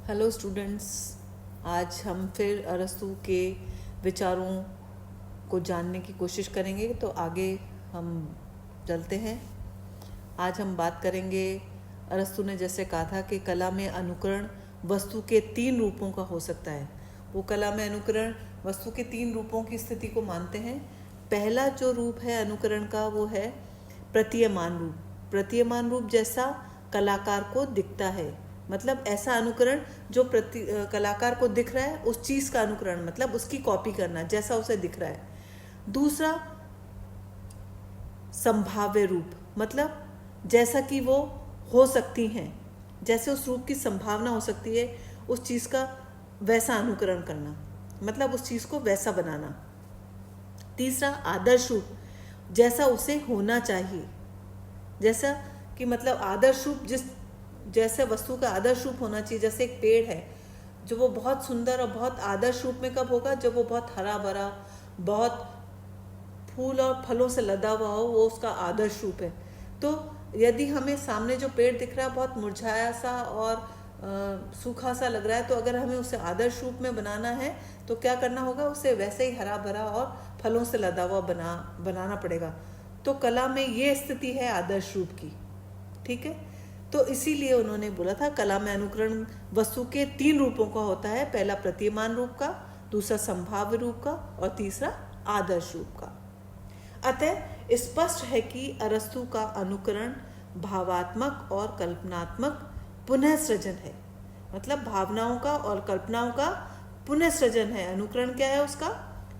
Hello students, आज हम फिर अरस्तू के विचारों को जानने की कोशिश करेंगे। तो आगे हम चलते हैं। आज हम बात करेंगे, अरस्तू ने जैसे कहा था कि कला में अनुकरण वस्तु के 3 रूपों का हो सकता है। वो कला में अनुकरण वस्तु के 3 रूपों की स्थिति को मानते हैं। पहला जो रूप है अनुकरण का वो है प्रतीयमान रूप। प्रतीयमान रूप जैसा कलाकार को दिखता है, मतलब ऐसा अनुकरण जो कलाकार को दिख रहा है, उस चीज़ का अनुकरण, मतलब उसकी कॉपी करना जैसा उसे दिख रहा है। दूसरा संभाव्य रूप, मतलब जैसा कि वो हो सकती हैं, जैसे उस रूप की संभावना हो सकती है, उस चीज़ का वैसा अनुकरण करना, मतलब उस चीज़ को वैसा बनाना। तीसरा आदर्श रूप, जैसा उसे होना चाहिए, जैसा कि मतलब आदर्श रूप जैसे वस्तु का आदर्श रूप होना चाहिए। जैसे एक पेड़ है जो वो बहुत सुंदर और बहुत आदर्श रूप में कब होगा, जब वो बहुत हरा भरा, बहुत फूल और फलों से लदा हुआ हो, वो उसका आदर्श रूप है। तो यदि हमें सामने जो पेड़ दिख रहा है बहुत मुरझाया सा और सूखा सा लग रहा है, तो अगर हमें उसे आदर्श रूप में बनाना है तो क्या करना होगा, उसे वैसे ही हरा भरा और फलों से लदा हुआ बनाना पड़ेगा। तो कला में ये स्थिति है आदर्श रूप की, ठीक है। तो इसीलिए उन्होंने बोला था कला में अनुकरण वस्तु के 3 रूपों का होता है। पहला प्रतीयमान रूप का, दूसरा संभाव्य रूप का और तीसरा आदर्श रूप का। अतः स्पष्ट है कि अरस्तु का अनुकरण भावात्मक और कल्पनात्मक पुनः सृजन है, मतलब भावनाओं का और कल्पनाओं का पुनः सृजन है। अनुकरण क्या है उसका,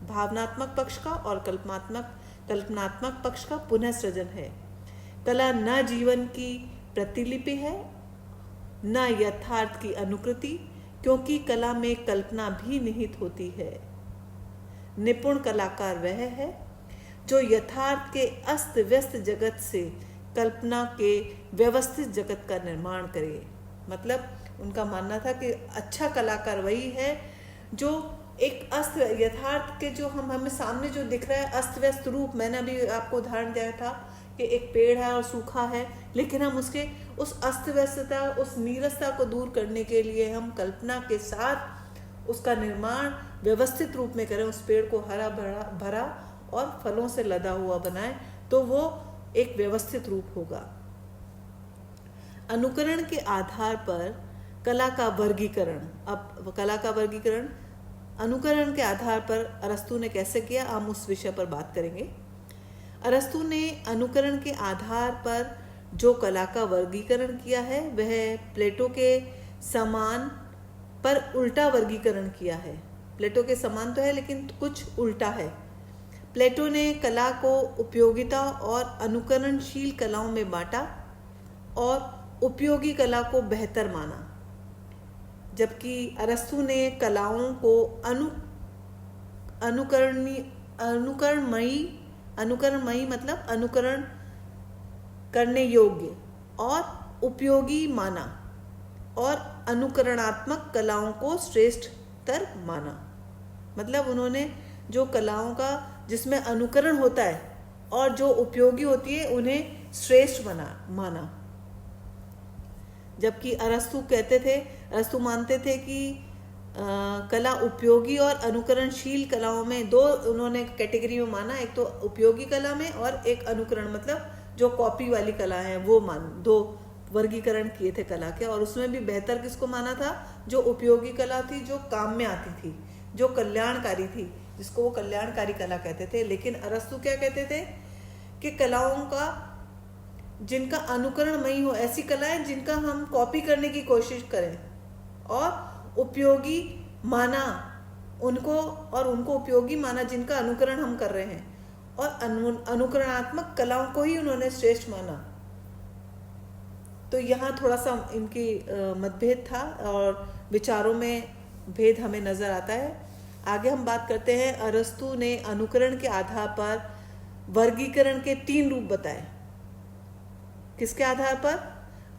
भावनात्मक पक्ष का और कल्पनात्मक पक्ष का पुनः सृजन है। कला न जीवन की प्रतिलिपि है, न यथार्थ की अनुकृति, क्योंकि कला में कल्पना भी निहित होती है। निपुण कलाकार वह है जो यथार्थ के अस्त व्यस्त जगत से कल्पना के व्यवस्थित जगत का निर्माण करे। मतलब उनका मानना था कि अच्छा कलाकार वही है जो एक यथार्थ के जो हमें सामने जो दिख रहा है अस्त व्यस्त रूप, मैंने अभी आपको उदाहरण दिया था कि एक पेड़ है और सूखा है, लेकिन हम उसके उस अस्त व्यस्तता, उस नीरसता को दूर करने के लिए हम कल्पना के साथ उसका निर्माण व्यवस्थित रूप में करें, उस पेड़ को हरा भरा और फलों से लदा हुआ बनाएं, तो वो एक व्यवस्थित रूप होगा। अनुकरण के आधार पर कला का वर्गीकरण। अब कला का वर्गीकरण अनुकरण के आधार पर अरस्तु ने कैसे किया, हम उस विषय पर बात करेंगे। अरस्तु ने अनुकरण के आधार पर जो कला का वर्गीकरण किया है वह प्लेटो के समान पर उल्टा वर्गीकरण किया है। प्लेटो के समान तो है लेकिन कुछ उल्टा है। प्लेटो ने कला को उपयोगिता और अनुकरणशील कलाओं में बांटा और उपयोगी कला को बेहतर माना, जबकि अरस्तु ने कलाओं को अनुकरणमयी मतलब अनुकरण करने योग्य और उपयोगी माना, और अनुकरणात्मक कलाओं को श्रेष्ठतर माना। मतलब उन्होंने जो कलाओं का जिसमें अनुकरण होता है और जो उपयोगी होती है उन्हें श्रेष्ठ माना। जबकि अरस्तु मानते थे कि कला उपयोगी और अनुकरणशील कलाओं में दो उन्होंने कैटेगरी में माना, एक तो उपयोगी कला में और एक अनुकरण मतलब जो कॉपी वाली कला है वो दो वर्गीकरण किए थे कला के। और उसमें भी बेहतर किसको माना था, जो उपयोगी कला थी, जो काम में आती थी, जो कल्याणकारी थी, जिसको वो कल्याणकारी कला कहते थे। लेकिन अरस्तु क्या कहते थे कि कलाओं का जिनका अनुकरणमयी हो, ऐसी कलाएं जिनका हम कॉपी करने की कोशिश करें, और उपयोगी माना उनको, और उनको उपयोगी माना जिनका अनुकरण हम कर रहे हैं, और अनुकरणात्मक कलाओं को ही उन्होंने श्रेष्ठ माना। तो यहाँ थोड़ा सा इनकी मतभेद था और विचारों में भेद हमें नजर आता है। आगे हम बात करते हैं। अरस्तु ने अनुकरण के आधार पर वर्गीकरण के 3 रूप बताए। किसके आधार पर,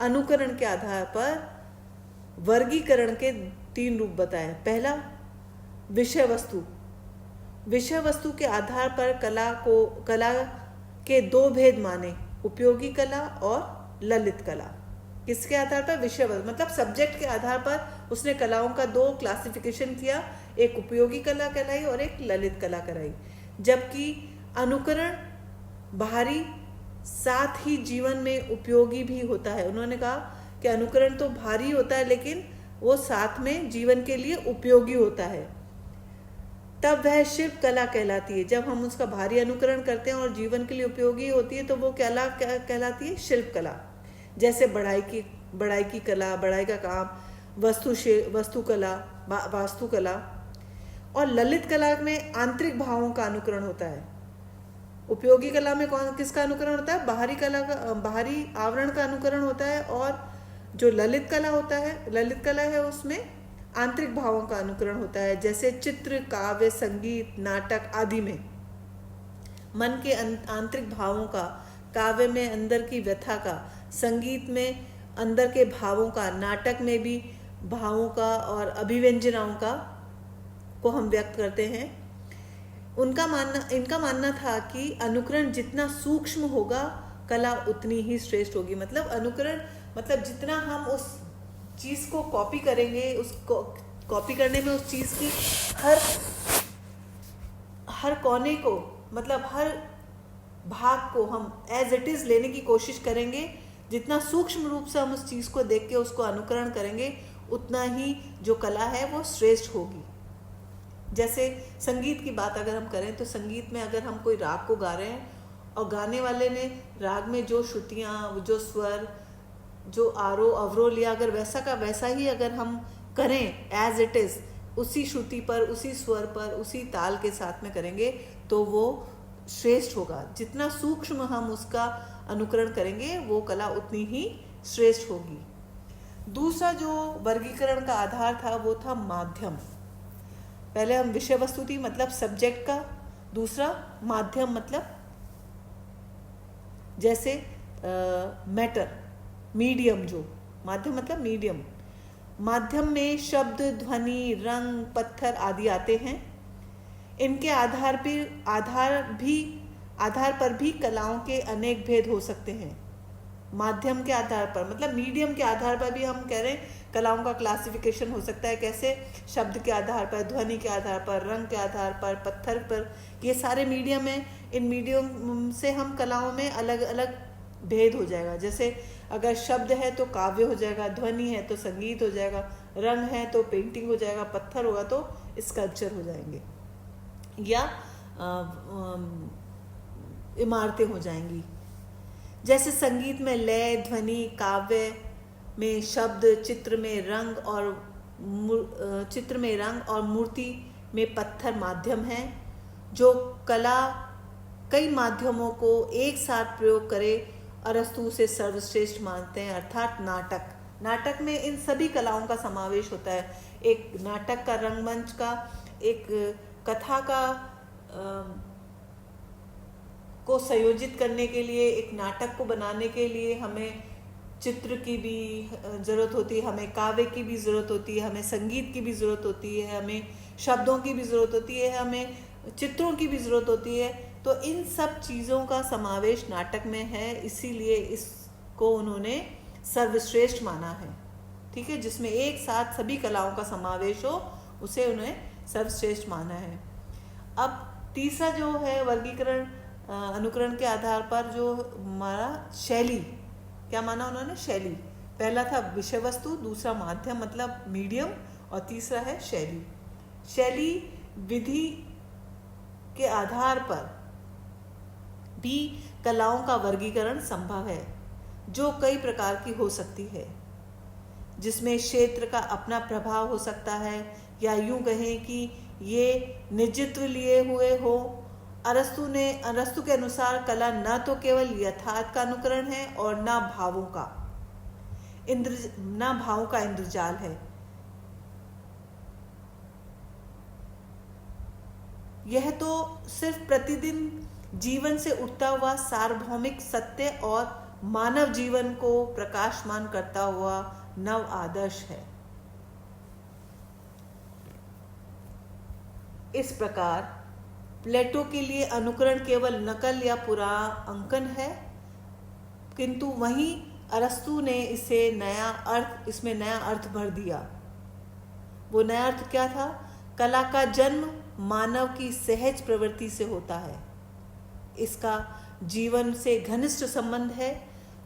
अनुकरण के आधार पर वर्गीकरण के 3 रूप बताए। पहला विषय वस्तु। विषय वस्तु के आधार पर कला के 2 भेद माने, उपयोगी कला और ललित कला। किसके आधार पर? विषय वस्तु, मतलब सब्जेक्ट के आधार पर उसने कलाओं का दो क्लासिफिकेशन किया, एक उपयोगी कला कहलाई और एक ललित कला कहलाई। जबकि अनुकरण बाहरी साथ ही जीवन में उपयोगी भी होता है। उन्होंने कहा कि अनुकरण तो भारी होता है लेकिन वो साथ में जीवन के लिए उपयोगी होता है, तब वह शिल्प कला कहलाती है। जब हम उसका भारी अनुकरण करते हैं और जीवन के लिए उपयोगी होती है तो वो कहलाती है शिल्प कला। जैसे बढ़ाई की कला, बढ़ाई का काम, वास्तुकला। और ललित कला में आंतरिक भावों का अनुकरण होता है। उपयोगी कला में किसका अनुकरण होता है? बाहरी आवरण का अनुकरण होता है। और जो ललित कला है उसमें आंतरिक भावों का अनुकरण होता है। जैसे चित्र, काव्य, संगीत, नाटक आदि में मन के आंतरिक भावों का, काव्य में अंदर की व्यथा का, संगीत में अंदर के भावों का, नाटक में भी भावों का और अभिव्यंजनाओं का को हम व्यक्त करते हैं। इनका मानना था कि अनुकरण जितना सूक्ष्म होगा कला उतनी ही श्रेष्ठ होगी। मतलब अनुकरण मतलब जितना हम उस चीज को कॉपी करेंगे, उसको कॉपी करने में उस चीज की हर कोने को, मतलब हर भाग को हम एज इट इज लेने की कोशिश करेंगे। जितना सूक्ष्म रूप से हम उस चीज को देख के उसको अनुकरण करेंगे उतना ही जो कला है वो श्रेष्ठ होगी। जैसे संगीत की बात अगर हम करें तो संगीत में अगर हम कोई राग को गा रहे हैं और गाने वाले ने राग में जो श्रुतियाँ, जो स्वर, जो आरोह अवरोह लिया, अगर वैसा का वैसा ही अगर हम करें एज इट इज, उसी श्रुति पर, उसी स्वर पर, उसी ताल के साथ में करेंगे तो वो श्रेष्ठ होगा। जितना सूक्ष्म हम उसका अनुकरण करेंगे वो कला उतनी ही श्रेष्ठ होगी। दूसरा जो वर्गीकरण का आधार था वो था माध्यम। पहले हम विषय वस्तु थी मतलब सब्जेक्ट का, दूसरा माध्यम मतलब जैसे मैटर, मीडियम, जो माध्यम मतलब मीडियम। माध्यम में शब्द, ध्वनि, रंग, पत्थर आदि आते हैं। इनके आधार पर भी कलाओं के अनेक भेद हो सकते हैं। माध्यम के आधार पर मतलब मीडियम के आधार पर भी हम कह रहे हैं कलाओं का क्लासिफिकेशन हो सकता है। कैसे? शब्द के आधार पर, ध्वनि के आधार पर, रंग के आधार पर, पत्थर पर, ये सारे मीडियम हैं। इन मीडियम से हम कलाओं में अलग अलग भेद हो जाएगा। जैसे अगर शब्द है तो काव्य हो जाएगा, ध्वनि है तो संगीत हो जाएगा, रंग है तो पेंटिंग हो जाएगा, पत्थर होगा तो स्कल्पचर हो जाएंगे या इमारतें हो जाएंगी। जैसे संगीत में लय, ध्वनि, काव्य में शब्द, चित्र में रंग और मूर्ति में पत्थर माध्यम है। जो कला कई माध्यमों को एक साथ प्रयोग करे अरस्तु उसे सर्वश्रेष्ठ मानते हैं, अर्थात नाटक में इन सभी कलाओं का समावेश होता है। एक नाटक का, रंगमंच का, एक कथा का को संयोजित करने के लिए, एक नाटक को बनाने के लिए हमें चित्र की भी ज़रूरत होती है, हमें काव्य की भी ज़रूरत होती है, हमें संगीत की भी ज़रूरत होती है, हमें शब्दों की भी ज़रूरत होती है, हमें चित्रों की भी ज़रूरत होती है। तो इन सब चीज़ों का समावेश नाटक में है, इसीलिए इसको उन्होंने सर्वश्रेष्ठ माना है। ठीक है, जिसमें एक साथ सभी कलाओं का समावेश हो उसे उन्हें सर्वश्रेष्ठ माना है। अब तीसरा जो है वर्गीकरण अनुकरण के आधार पर जो हमारा शैली, क्या माना उन्होंने? शैली। पहला था विषय वस्तु, दूसरा माध्यम मतलब मीडियम और तीसरा है शैली। शैली विधि के आधार पर भी कलाओं का वर्गीकरण संभव है, जो कई प्रकार की हो सकती है, जिसमें क्षेत्र का अपना प्रभाव हो सकता है या यूं कहें कि ये निजित्व लिए हुए हो। अरस्तु के अनुसार कला न तो केवल यथार्थ का अनुकरण है और न भावों का इंद्रजाल है। यह तो सिर्फ प्रतिदिन जीवन से उठता हुआ सार्वभौमिक सत्य और मानव जीवन को प्रकाशमान करता हुआ नव आदर्श है। इस प्रकार प्लेटो के लिए अनुकरण केवल नकल या पुरा अंकन है, किंतु वहीं अरस्तु ने इसमें नया अर्थ भर दिया। वो नया अर्थ क्या था? कला का जन्म मानव की सहज प्रवृत्ति से होता है। इसका जीवन से घनिष्ठ संबंध है।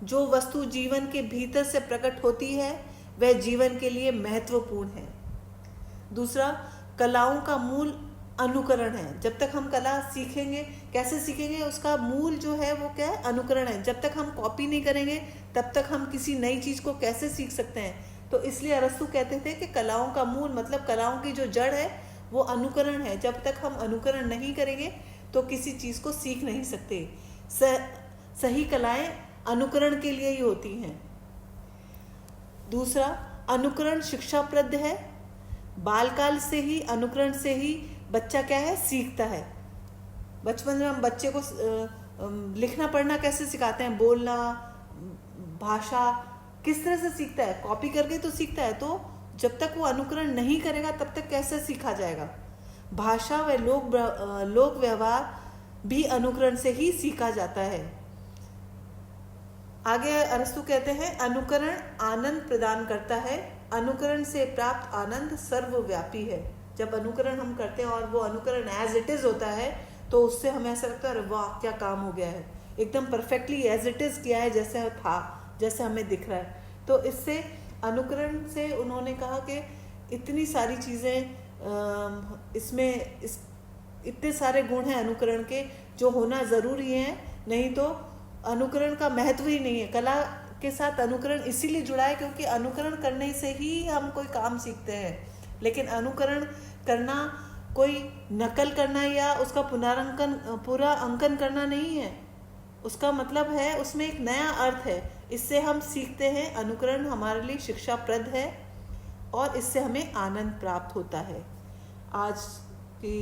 जो वस्तु जीवन के भीतर से प्रकट होती है वह जीवन के लिए महत्वपूर्ण है। दूसरा, कलाओं का मूल अनुकरण है। जब तक हम कला सीखेंगे, कैसे सीखेंगे? उसका मूल जो है वो क्या है? अनुकरण है। जब तक हम कॉपी नहीं करेंगे तब तक हम किसी नई चीज को कैसे सीख सकते हैं? तो इसलिए अरस्तु कहते थे कि कलाओं का मूल मतलब कलाओं की जो जड़ है वो अनुकरण है। जब तक हम अनुकरण नहीं करेंगे तो किसी चीज को सीख नहीं सकते। सही कलाएं अनुकरण के लिए ही होती हैं। दूसरा, अनुकरण शिक्षाप्रद है। बालकाल से ही अनुकरण से ही बच्चा क्या है? सीखता है। बचपन में हम बच्चे को लिखना पढ़ना कैसे सिखाते हैं? बोलना, भाषा किस तरह से सीखता है? कॉपी करके तो सीखता है। तो जब तक वो अनुकरण नहीं करेगा तब तक कैसे सीखा जाएगा? भाषा व लोक व्यवहार भी अनुकरण से ही सीखा जाता है। आगे अरस्तु कहते हैं, अनुकरण आनंद प्रदान करता है। अनुकरण से प्राप्त आनंद सर्वव्यापी है। जब अनुकरण हम करते हैं और वो अनुकरण एज इट इज होता है तो उससे हमें ऐसा लगता है, वाह क्या काम हो गया है, एकदम परफेक्टली एज इट इज किया है, जैसे था, जैसे हमें दिख रहा है। तो इससे अनुकरण से उन्होंने कहा कि इतनी सारी चीज़ें इसमें इतने सारे गुण हैं अनुकरण के जो होना ज़रूरी है, नहीं तो अनुकरण का महत्व ही नहीं है। कला के साथ अनुकरण इसीलिए जुड़ा है क्योंकि अनुकरण करने से ही हम कोई काम सीखते हैं। लेकिन अनुकरण करना कोई नकल करना या उसका पूरा अंकन करना नहीं है। उसका मतलब है उसमें एक नया अर्थ है, इससे हम सीखते हैं। अनुकरण हमारे लिए शिक्षाप्रद है और इससे हमें आनंद प्राप्त होता है। आज की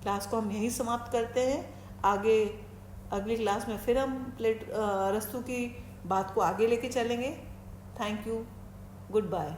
क्लास को हम यहीं समाप्त करते हैं। आगे अगली क्लास में फिर हम अरस्तु की बात को आगे लेके चलेंगे। Thank you, good bye.